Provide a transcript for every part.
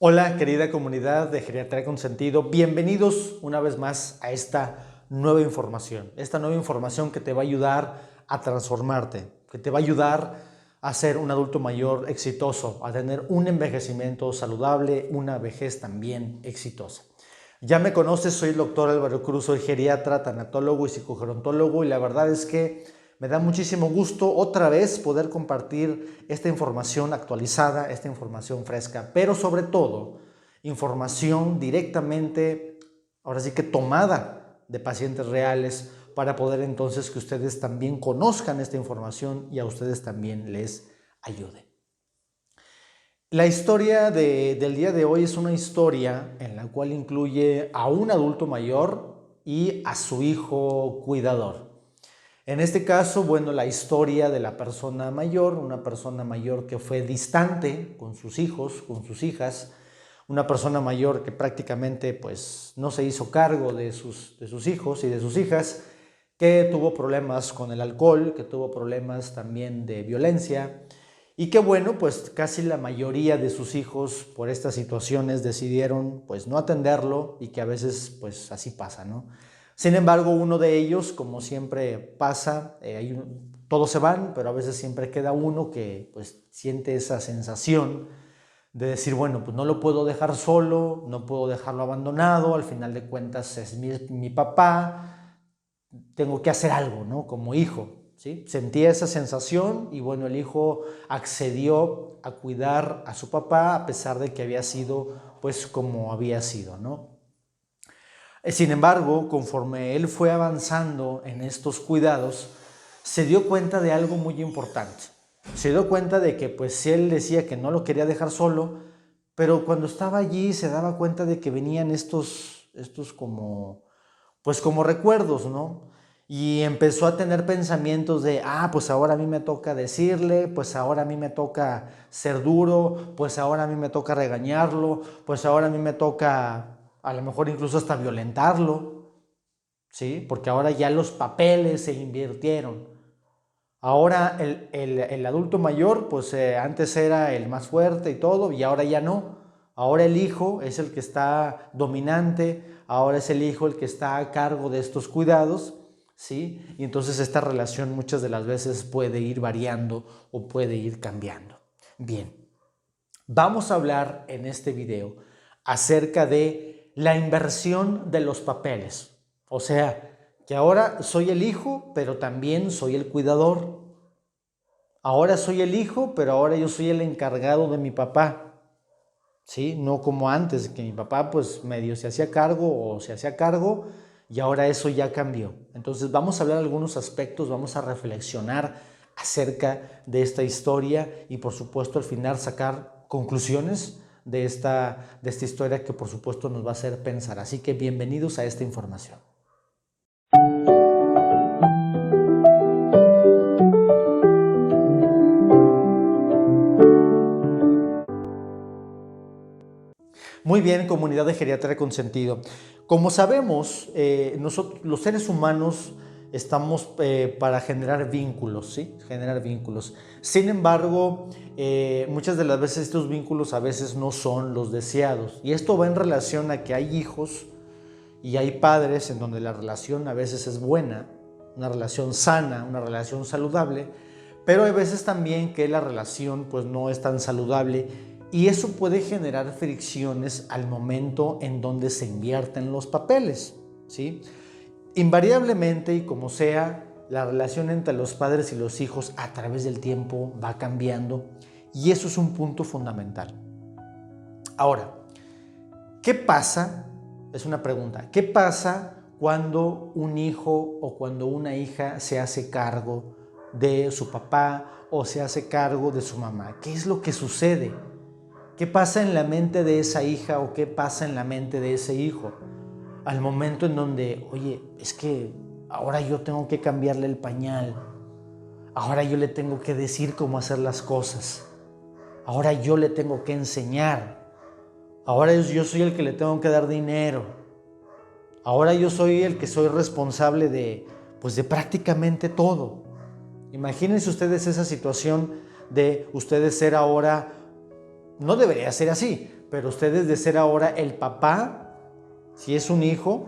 Hola querida comunidad de Geriatría con Sentido, bienvenidos una vez más a esta nueva información que te va a ayudar a transformarte, que te va a ayudar a ser un adulto mayor exitoso, a tener un envejecimiento saludable, una vejez también exitosa. Ya me conoces, soy el doctor Álvaro Cruz, soy geriatra, tanatólogo y psicogerontólogo y la verdad es que me da muchísimo gusto otra vez poder compartir esta información actualizada, esta información fresca, pero sobre todo información directamente, ahora sí que tomada de pacientes reales para poder entonces que ustedes también conozcan esta información y a ustedes también les ayude. La historia del día de hoy es una historia en la cual incluye a un adulto mayor y a su hijo cuidador. En este caso, bueno, la historia de la persona mayor, una persona mayor que fue distante con sus hijos, con sus hijas, una persona mayor que prácticamente pues no se hizo cargo de sus hijos y de sus hijas, que tuvo problemas con el alcohol, que tuvo problemas también de violencia y que bueno, pues casi la mayoría de sus hijos por estas situaciones decidieron pues no atenderlo y que a veces pues así pasa, ¿no? Sin embargo, uno de ellos, como siempre pasa, todos se van, pero a veces siempre queda uno que pues siente esa sensación de decir, bueno, pues no lo puedo dejar solo, no puedo dejarlo abandonado, al final de cuentas es mi papá, tengo que hacer algo, ¿no? Como hijo, ¿sí? Sentía esa sensación y bueno, el hijo accedió a cuidar a su papá a pesar de que había sido pues como había sido, ¿no? Sin embargo, conforme él fue avanzando en estos cuidados, se dio cuenta de algo muy importante. Se dio cuenta de que pues él decía que no lo quería dejar solo, pero cuando estaba allí se daba cuenta de que venían estos como, pues como recuerdos, ¿no? Y empezó a tener pensamientos de, pues ahora a mí me toca decirle, pues ahora a mí me toca ser duro, pues ahora a mí me toca regañarlo, pues ahora a mí me toca a lo mejor incluso hasta violentarlo, ¿sí? Porque ahora ya los papeles se invirtieron. Ahora el adulto mayor, pues antes era el más fuerte y todo, y ahora ya no. Ahora el hijo es el que está dominante, ahora es el hijo el que está a cargo de estos cuidados, ¿sí? Y entonces esta relación muchas de las veces puede ir variando o puede ir cambiando. Bien, vamos a hablar en este video acerca de la inversión de los papeles. O sea, que ahora soy el hijo, pero también soy el cuidador. Ahora soy el hijo, pero ahora yo soy el encargado de mi papá. ¿Sí? No como antes, que mi papá pues medio se hacía cargo o se hacía cargo y ahora eso ya cambió. Entonces vamos a hablar de algunos aspectos, vamos a reflexionar acerca de esta historia y por supuesto al final sacar conclusiones de esta historia que por supuesto nos va a hacer pensar. Así que bienvenidos a esta información. Muy bien, comunidad de Geriatría con Sentido. Como sabemos, nosotros los seres humanos estamos para generar vínculos, ¿sí? Generar vínculos. Sin embargo, muchas de las veces estos vínculos a veces no son los deseados. Y esto va en relación a que hay hijos y hay padres en donde la relación a veces es buena, una relación sana, una relación saludable, pero hay veces también que la relación pues no es tan saludable y eso puede generar fricciones al momento en donde se invierten los papeles, ¿sí? Invariablemente y como sea, la relación entre los padres y los hijos a través del tiempo va cambiando y eso es un punto fundamental. Ahora, ¿qué pasa? Es una pregunta. ¿Qué pasa cuando un hijo o cuando una hija se hace cargo de su papá o se hace cargo de su mamá? ¿Qué es lo que sucede? ¿Qué pasa en la mente de esa hija o qué pasa en la mente de ese hijo? Al momento en donde, oye, es que ahora yo tengo que cambiarle el pañal, ahora yo le tengo que decir cómo hacer las cosas, ahora yo le tengo que enseñar, ahora yo soy el que le tengo que dar dinero, ahora yo soy el que soy responsable de prácticamente todo. Imagínense ustedes esa situación de ustedes ser ahora, no debería ser así, pero ustedes de ser ahora el papá, si es un hijo,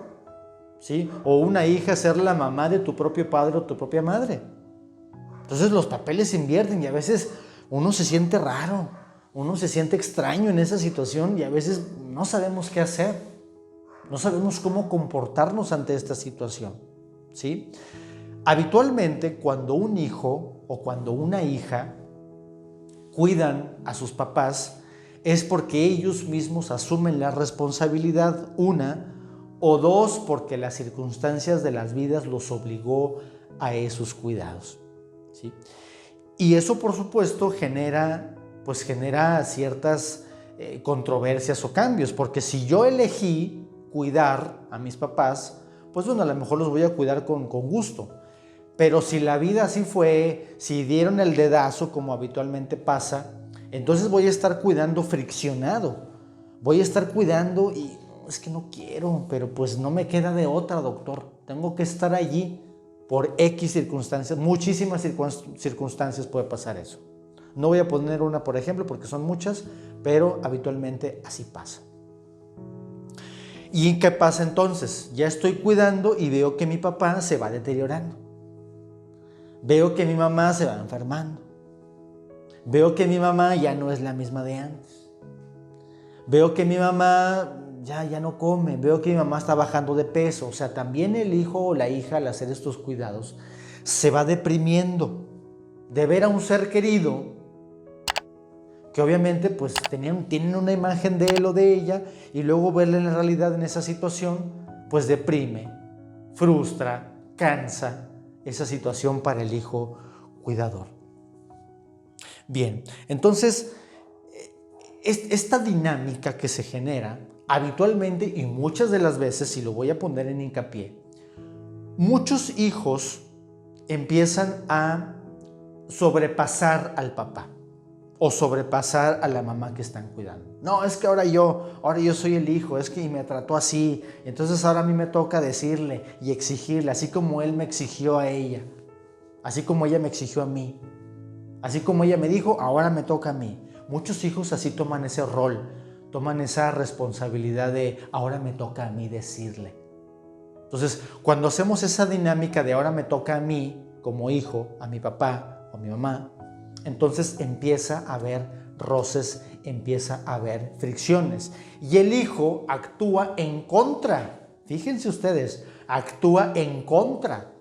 ¿sí? O una hija, ser la mamá de tu propio padre o tu propia madre. Entonces los papeles se invierten y a veces uno se siente raro, uno se siente extraño en esa situación y a veces no sabemos qué hacer, no sabemos cómo comportarnos ante esta situación, ¿sí? Habitualmente cuando un hijo o cuando una hija cuidan a sus papás es porque ellos mismos asumen la responsabilidad, una, o dos, porque las circunstancias de las vidas los obligó a esos cuidados, ¿sí? Y eso, por supuesto, genera ciertas controversias o cambios, porque si yo elegí cuidar a mis papás, pues bueno, a lo mejor los voy a cuidar con gusto. Pero si la vida así fue, si dieron el dedazo como habitualmente pasa, entonces voy a estar cuidando friccionado. Voy a estar cuidando y es que no quiero, pero pues no me queda de otra, doctor. Tengo que estar allí por X circunstancias, muchísimas circunstancias puede pasar eso. No voy a poner una, por ejemplo, porque son muchas, pero habitualmente así pasa. ¿Y qué pasa entonces? Ya estoy cuidando y veo que mi papá se va deteriorando. Veo que mi mamá se va enfermando. Veo que mi mamá ya no es la misma de antes. Veo que mi mamá ya no come. Veo que mi mamá está bajando de peso. O sea, también el hijo o la hija al hacer estos cuidados se va deprimiendo de ver a un ser querido que obviamente pues tienen una imagen de él o de ella y luego verle en la realidad en esa situación pues deprime, frustra, cansa esa situación para el hijo cuidador. Bien, entonces esta dinámica que se genera habitualmente y muchas de las veces, y lo voy a poner en hincapié, muchos hijos empiezan a sobrepasar al papá o sobrepasar a la mamá que están cuidando. No, es que ahora yo soy el hijo, es que me trató así, entonces ahora a mí me toca decirle y exigirle, así como él me exigió a ella, así como ella me exigió a mí, así como ella me dijo, ahora me toca a mí. Muchos hijos así toman ese rol, toman esa responsabilidad de ahora me toca a mí decirle. Entonces, cuando hacemos esa dinámica de ahora me toca a mí como hijo, a mi papá o a mi mamá, entonces empieza a haber roces, empieza a haber fricciones. Y el hijo actúa en contra, fíjense ustedes, actúa en contra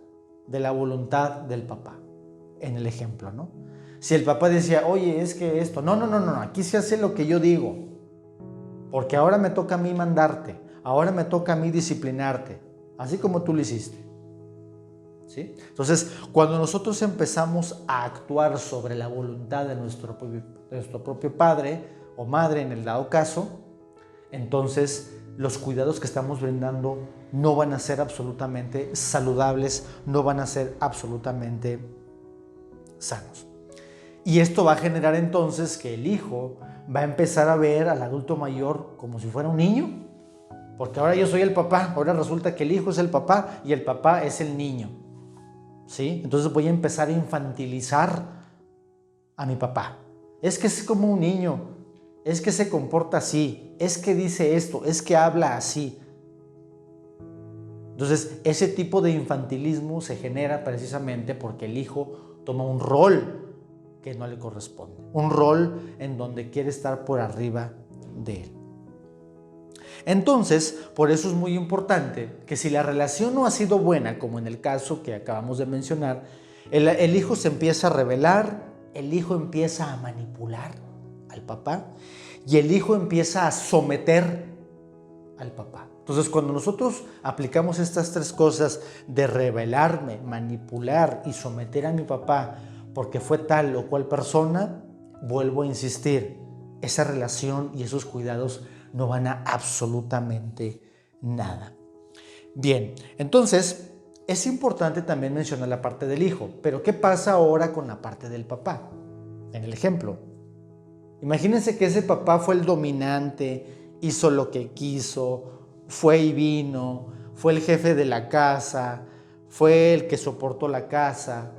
de la voluntad del papá, en el ejemplo, ¿no? Si el papá decía, oye, es que esto, no, aquí se hace lo que yo digo, porque ahora me toca a mí mandarte, ahora me toca a mí disciplinarte, así como tú lo hiciste. ¿Sí? Entonces, cuando nosotros empezamos a actuar sobre la voluntad de nuestro propio padre o madre en el dado caso, entonces los cuidados que estamos brindando no van a ser absolutamente saludables, no van a ser absolutamente sanos. Y esto va a generar entonces que el hijo va a empezar a ver al adulto mayor como si fuera un niño, porque ahora yo soy el papá, ahora resulta que el hijo es el papá y el papá es el niño. ¿Sí? Entonces voy a empezar a infantilizar a mi papá. Es que es como un niño, es que se comporta así, es que dice esto, es que habla así. Entonces ese tipo de infantilismo se genera precisamente porque el hijo toma un rol que no le corresponde, un rol en donde quiere estar por arriba de él. Entonces, por eso es muy importante que si la relación no ha sido buena, como en el caso que acabamos de mencionar, el hijo se empieza a rebelar, el hijo empieza a manipular al papá y el hijo empieza a someter al papá. Entonces, cuando nosotros aplicamos estas tres cosas de rebelarme, manipular y someter a mi papá porque fue tal o cual persona, vuelvo a insistir, esa relación y esos cuidados no van a absolutamente nada. Bien, entonces es importante también mencionar la parte del hijo, pero ¿qué pasa ahora con la parte del papá? En el ejemplo, imagínense que ese papá fue el dominante, hizo lo que quiso, fue y vino, fue el jefe de la casa, fue el que soportó la casa.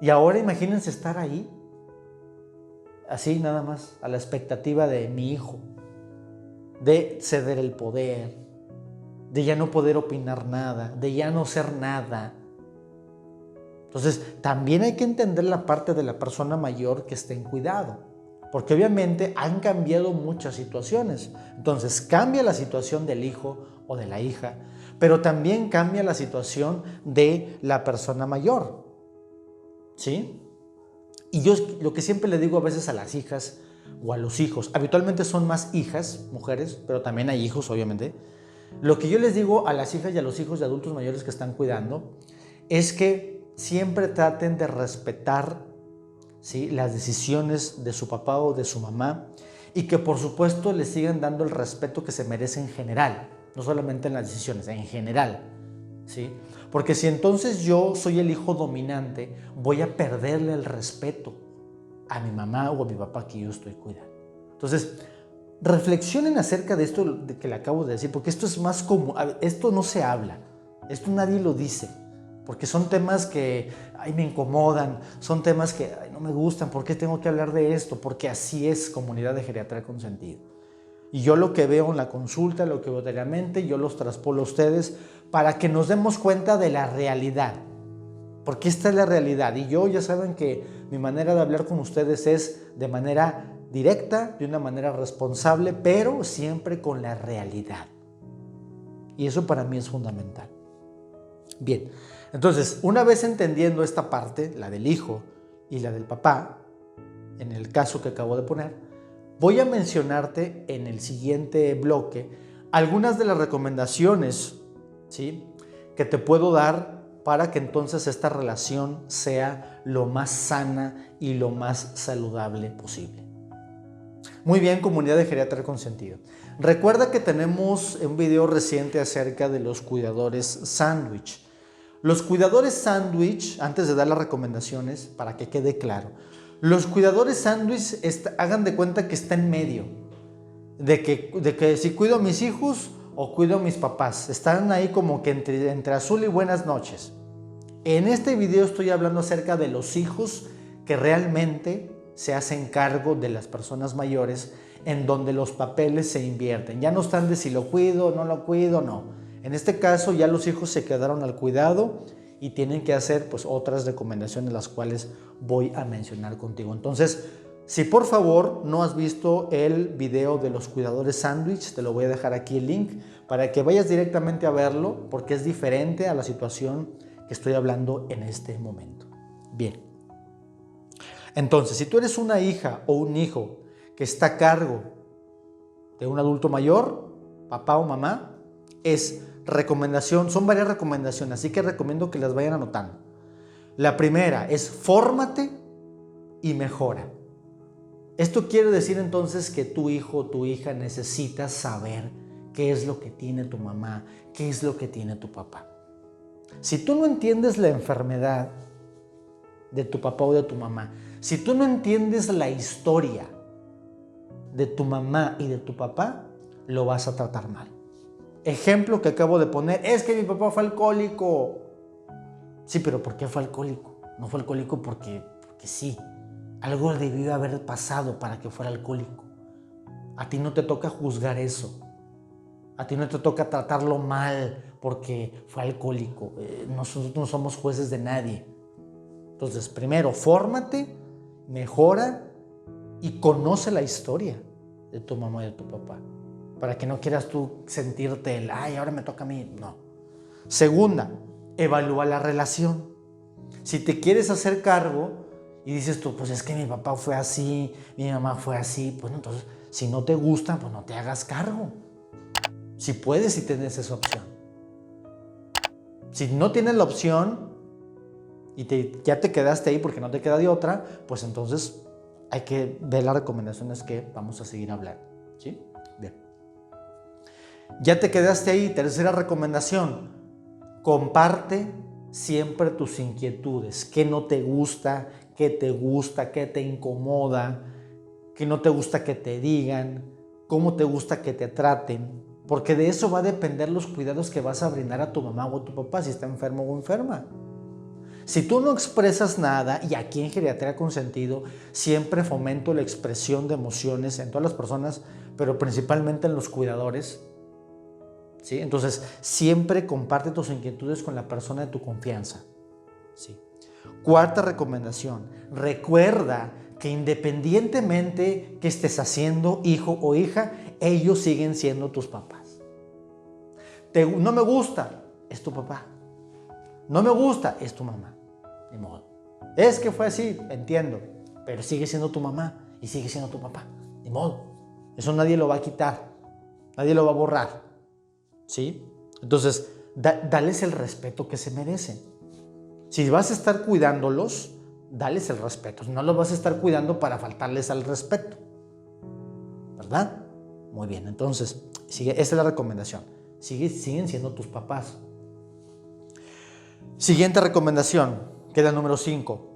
Y ahora imagínense estar ahí. así nada más, a la expectativa de mi hijo, de ceder el poder, de ya no poder opinar nada, de ya no ser nada. Entonces, también hay que entender la parte de la persona mayor que está en cuidado, porque obviamente han cambiado muchas situaciones. Entonces, cambia la situación del hijo o de la hija, pero también cambia la situación de la persona mayor, ¿sí? Y yo lo que siempre le digo a veces a las hijas o a los hijos, habitualmente son más hijas, mujeres, pero también hay hijos, obviamente. Lo que yo les digo a las hijas y a los hijos de adultos mayores que están cuidando es que siempre traten de respetar, ¿sí?, las decisiones de su papá o de su mamá, y que por supuesto les sigan dando el respeto que se merece en general, no solamente en las decisiones, en general, ¿sí? Porque si entonces yo soy el hijo dominante, voy a perderle el respeto a mi mamá o a mi papá que yo estoy cuidando. Entonces, reflexionen acerca de esto de que le acabo de decir, porque esto es más común, esto no se habla, esto nadie lo dice, porque son temas que me incomodan, son temas que no me gustan. ¿Por qué tengo que hablar de esto? Porque así es Comunidad de Geriatría Consentido. Y yo lo que veo en la consulta, lo que veo diariamente, yo los traspolo a ustedes para que nos demos cuenta de la realidad. Porque esta es la realidad. Y yo, ya saben que mi manera de hablar con ustedes es de manera directa, de una manera responsable, pero siempre con la realidad. Y eso para mí es fundamental. Bien, entonces, una vez entendiendo esta parte, la del hijo y la del papá, en el caso que acabo de poner, voy a mencionarte en el siguiente bloque algunas de las recomendaciones, ¿sí?, que te puedo dar para que entonces esta relación sea lo más sana y lo más saludable posible. Muy bien, Comunidad de Geriatría Consentido. Recuerda que tenemos un video reciente acerca de los cuidadores sándwich. Los cuidadores sándwich, antes de dar las recomendaciones, para que quede claro, los cuidadores sándwich hagan de cuenta que está en medio, de que si cuido a mis hijos o cuido a mis papás, están ahí como que entre azul y buenas noches. En este video estoy hablando acerca de los hijos que realmente se hacen cargo de las personas mayores, en donde los papeles se invierten. Ya no están de si lo cuido o no lo cuido, no. En este caso ya los hijos se quedaron al cuidado y tienen que hacer pues otras recomendaciones, las cuales voy a mencionar contigo. Entonces, si por favor no has visto el video de los cuidadores sándwich, te lo voy a dejar aquí el link para que vayas directamente a verlo, porque es diferente a la situación que estoy hablando en este momento. Bien. Entonces, si tú eres una hija o un hijo que está a cargo de un adulto mayor, papá o mamá, son varias recomendaciones, así que recomiendo que las vayan anotando. La primera es fórmate y mejora. Esto quiere decir entonces que tu hijo o tu hija necesita saber qué es lo que tiene tu mamá, qué es lo que tiene tu papá. Si tú no entiendes la enfermedad de tu papá o de tu mamá, si tú no entiendes la historia de tu mamá y de tu papá, lo vas a tratar mal. Ejemplo que acabo de poner, es que mi papá fue alcohólico. Sí, pero ¿por qué fue alcohólico? No fue alcohólico porque sí. Algo debió haber pasado para que fuera alcohólico. A ti no te toca juzgar eso. A ti no te toca tratarlo mal porque fue alcohólico. Nosotros no somos jueces de nadie. Entonces, primero, fórmate, mejora y conoce la historia de tu mamá y de tu papá, para que no quieras tú sentirte ahora me toca a mí. No. Segunda, evalúa la relación. Si te quieres hacer cargo y dices tú, pues es que mi papá fue así, mi mamá fue así, pues entonces, si no te gusta, pues no te hagas cargo. Si puedes, si tienes esa opción. Si no tienes la opción y ya te quedaste ahí porque no te queda de otra, pues entonces hay que ver las recomendaciones que vamos a seguir hablando. ¿Sí? Bien. Ya te quedaste ahí. Tercera recomendación, comparte siempre tus inquietudes. ¿Qué no te gusta? ¿Qué te gusta? ¿Qué te incomoda? ¿Qué no te gusta que te digan? ¿Cómo te gusta que te traten? Porque de eso va a depender los cuidados que vas a brindar a tu mamá o a tu papá si está enfermo o enferma. Si tú no expresas nada, y aquí en Geriatría Consentido siempre fomento la expresión de emociones en todas las personas, pero principalmente en los cuidadores, ¿sí? Entonces, siempre comparte tus inquietudes con la persona de tu confianza, ¿sí? Cuarta recomendación, recuerda que independientemente que estés haciendo, hijo o hija, ellos siguen siendo tus papás. No me gusta, es tu papá. No me gusta, es tu mamá. Ni modo. Es que fue así, entiendo, pero sigue siendo tu mamá y sigue siendo tu papá. Ni modo. Eso nadie lo va a quitar, nadie lo va a borrar, ¿sí? Entonces, dales el respeto que se merecen. Si vas a estar cuidándolos, dales el respeto. No los vas a estar cuidando para faltarles al respeto, ¿verdad? Muy bien, entonces, esta es la recomendación. Siguen siendo tus papás. Siguiente recomendación, que es la número 5.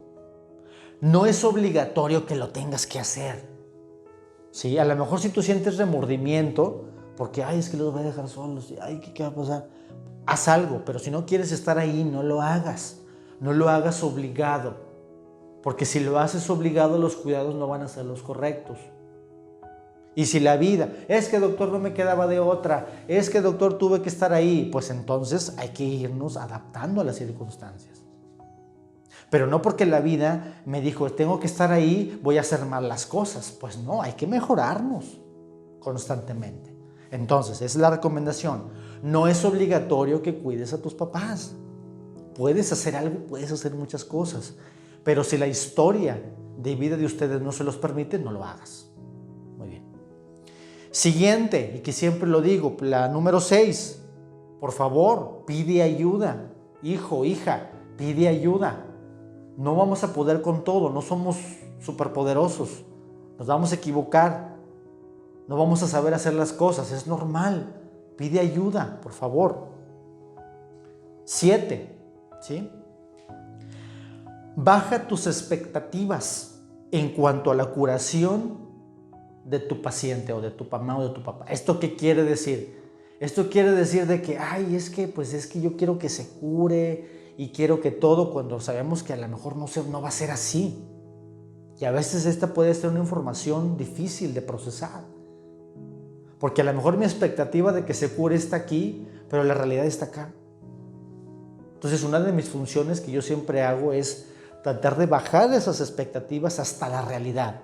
No es obligatorio que lo tengas que hacer. ¿Sí? A lo mejor si tú sientes remordimiento, porque, es que los voy a dejar solos, ¿qué va a pasar? Haz algo, pero si no quieres estar ahí, no lo hagas. No lo hagas obligado, porque si lo haces obligado, los cuidados no van a ser los correctos. Y si la vida, es que doctor no me quedaba de otra, es que doctor tuve que estar ahí, pues entonces hay que irnos adaptando a las circunstancias. Pero no porque la vida me dijo, tengo que estar ahí, voy a hacer mal las cosas. Pues no, hay que mejorarnos constantemente. Entonces, esa es la recomendación. No es obligatorio que cuides a tus papás. Puedes hacer algo, puedes hacer muchas cosas. Pero si la historia de vida de ustedes no se los permite, no lo hagas. Muy bien. Siguiente, y que siempre lo digo, la número 6. Por favor, pide ayuda. Hijo, hija, pide ayuda. No vamos a poder con todo, no somos superpoderosos. Nos vamos a equivocar. No vamos a saber hacer las cosas, es normal. Pide ayuda, por favor. 7, ¿sí? Baja tus expectativas en cuanto a la curación de tu paciente o de tu mamá o de tu papá. ¿Esto qué quiere decir? Esto quiere decir de que, es que yo quiero que se cure y quiero que todo, cuando sabemos que a lo mejor no va a ser así. Y a veces esta puede ser una información difícil de procesar. Porque a lo mejor mi expectativa de que se cure está aquí, pero la realidad está acá. Entonces, una de mis funciones que yo siempre hago es tratar de bajar esas expectativas hasta la realidad.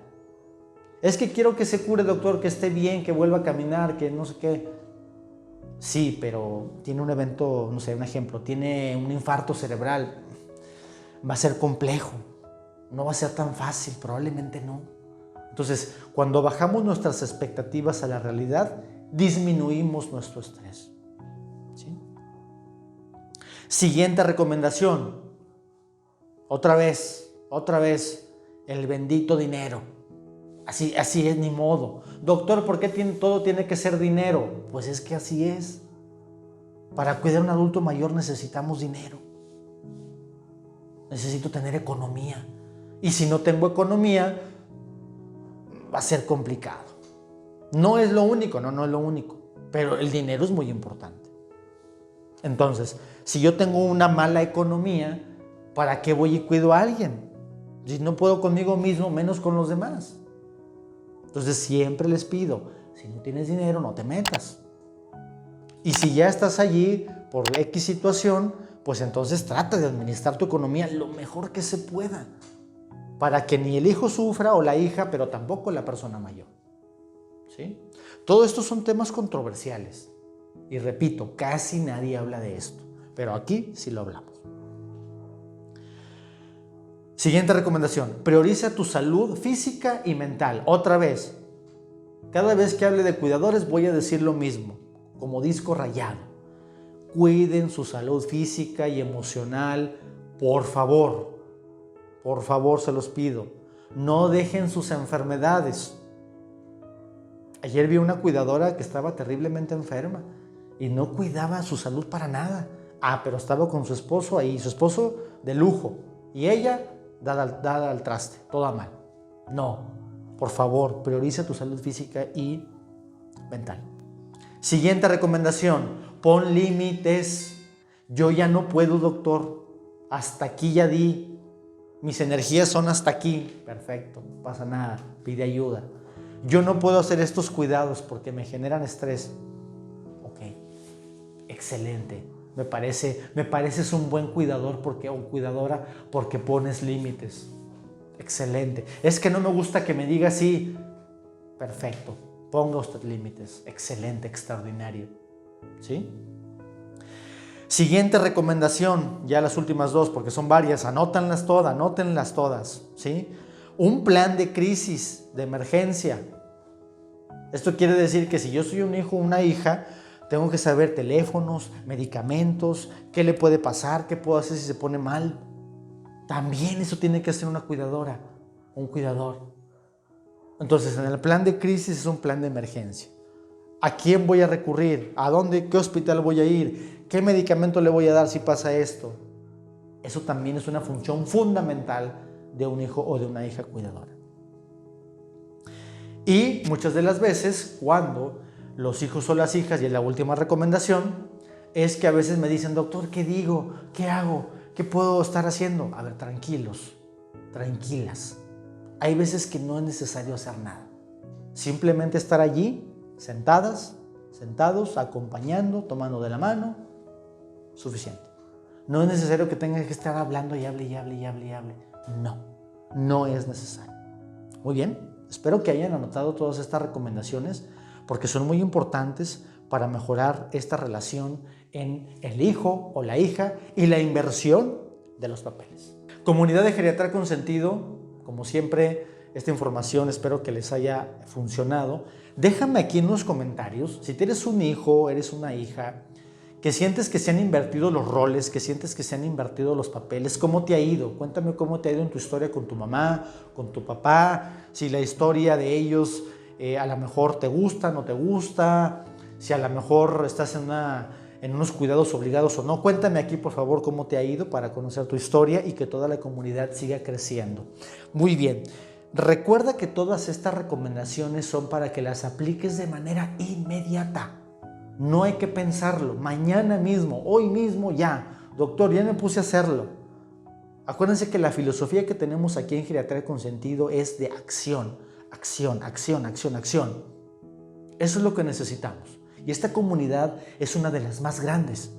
Es que quiero que se cure, doctor, que esté bien, que vuelva a caminar, que no sé qué. Sí, pero tiene un evento, no sé, un ejemplo, tiene un infarto cerebral. Va a ser complejo, no va a ser tan fácil, probablemente no. Entonces, cuando bajamos nuestras expectativas a la realidad, disminuimos nuestro estrés. ¿Sí? Siguiente recomendación. Otra vez, el bendito dinero. Así es, ni modo. Doctor, ¿por qué todo tiene que ser dinero? Pues es que así es. Para cuidar a un adulto mayor necesitamos dinero. Necesito tener economía. Y si no tengo economía, va a ser complicado. No es lo único, no es lo único. Pero el dinero es muy importante. Entonces, si yo tengo una mala economía, ¿para qué voy y cuido a alguien? Si no puedo conmigo mismo, menos con los demás. Entonces siempre les pido, si no tienes dinero, no te metas. Y si ya estás allí por X situación, pues entonces trata de administrar tu economía lo mejor que se pueda, para que ni el hijo sufra o la hija, pero tampoco la persona mayor. ¿Sí? Todo esto son temas controversiales. Y repito, casi nadie habla de esto, pero aquí sí lo hablamos. Siguiente recomendación, prioriza tu salud física y mental. Otra vez, cada vez que hable de cuidadores voy a decir lo mismo, como disco rayado. Cuiden su salud física y emocional, por favor se los pido. No dejen sus enfermedades. Ayer vi una cuidadora que estaba terriblemente enferma y no cuidaba su salud para nada. Pero estaba con su esposo ahí, su esposo de lujo, y ella dada al traste, toda mal. No, por favor, prioriza tu salud física y mental. Siguiente recomendación, pon límites. Yo ya no puedo, doctor. hasta aquí ya di, mis energías son hasta aquí, perfecto, no pasa nada, pide ayuda. Yo no puedo hacer estos cuidados porque me generan estrés. Ok, excelente, me pareces un buen cuidador o cuidadora porque pones límites. Excelente, es que no me gusta que me diga así. Perfecto, ponga usted límites, excelente, extraordinario, ¿sí? Siguiente recomendación, ya las últimas dos porque son varias, anótenlas todas, ¿sí? Un plan de crisis, de emergencia. Esto quiere decir que si yo soy un hijo o una hija, tengo que saber teléfonos, medicamentos, qué le puede pasar, qué puedo hacer si se pone mal. También eso tiene que hacer una cuidadora, un cuidador. Entonces, en el plan de crisis es un plan de emergencia. ¿A quién voy a recurrir? ¿A dónde? ¿Qué hospital voy a ir? ¿Qué medicamento le voy a dar si pasa esto? Eso también es una función fundamental de un hijo o de una hija cuidadora. Y muchas de las veces, cuando los hijos o las hijas, y es la última recomendación, es que a veces me dicen, doctor, ¿qué digo? ¿Qué hago? ¿Qué puedo estar haciendo? A ver, tranquilos, tranquilas. Hay veces que no es necesario hacer nada. Simplemente estar allí, sentadas, sentados, acompañando, tomando de la mano, suficiente. No es necesario que tengas que estar hablando y hable. No, no es necesario. Muy bien, espero que hayan anotado todas estas recomendaciones porque son muy importantes para mejorar esta relación en el hijo o la hija y la inversión de los papeles. Comunidad de Geriatría Consentido, como siempre, esta información espero que les haya funcionado. Déjame aquí en los comentarios, si eres un hijo, eres una hija, que sientes que se han invertido los roles, que sientes que se han invertido los papeles, ¿cómo te ha ido? Cuéntame cómo te ha ido en tu historia con tu mamá, con tu papá, si la historia de ellos a lo mejor te gusta, no te gusta, si a lo mejor estás en unos cuidados obligados o no. Cuéntame aquí, por favor, cómo te ha ido para conocer tu historia y que toda la comunidad siga creciendo. Muy bien. Recuerda que todas estas recomendaciones son para que las apliques de manera inmediata. No hay que pensarlo. Mañana mismo, hoy mismo ya. Doctor, ya me puse a hacerlo. Acuérdense que la filosofía que tenemos aquí en Geriatría Consentido es de acción. Acción. Eso es lo que necesitamos. Y esta comunidad es una de las más grandes.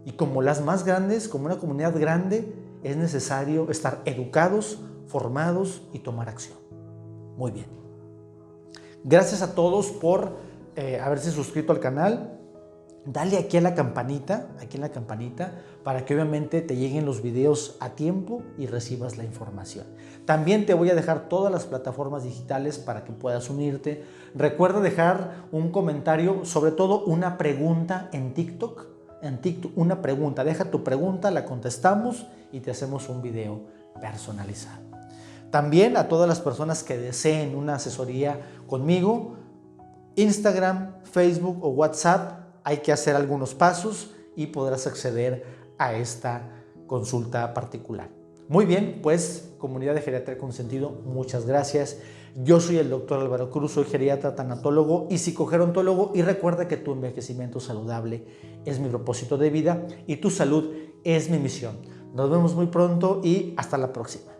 Y como las más grandes, como una comunidad grande, es necesario estar educados, formados y tomar acción. Muy bien. Gracias a todos por haberse suscrito al canal. Dale aquí a la campanita, para que obviamente te lleguen los videos a tiempo y recibas la información. También te voy a dejar todas las plataformas digitales para que puedas unirte. Recuerda dejar un comentario, sobre todo una pregunta en TikTok. Una pregunta, deja tu pregunta, la contestamos y te hacemos un video personalizado. También a todas las personas que deseen una asesoría conmigo, Instagram, Facebook o WhatsApp, hay que hacer algunos pasos y podrás acceder a esta consulta particular. Muy bien, pues comunidad de Geriatría Consentido, muchas gracias. Yo soy el doctor Álvaro Cruz, soy geriatra, tanatólogo y psicogerontólogo, y recuerda que tu envejecimiento saludable es mi propósito de vida y tu salud es mi misión. Nos vemos muy pronto y hasta la próxima.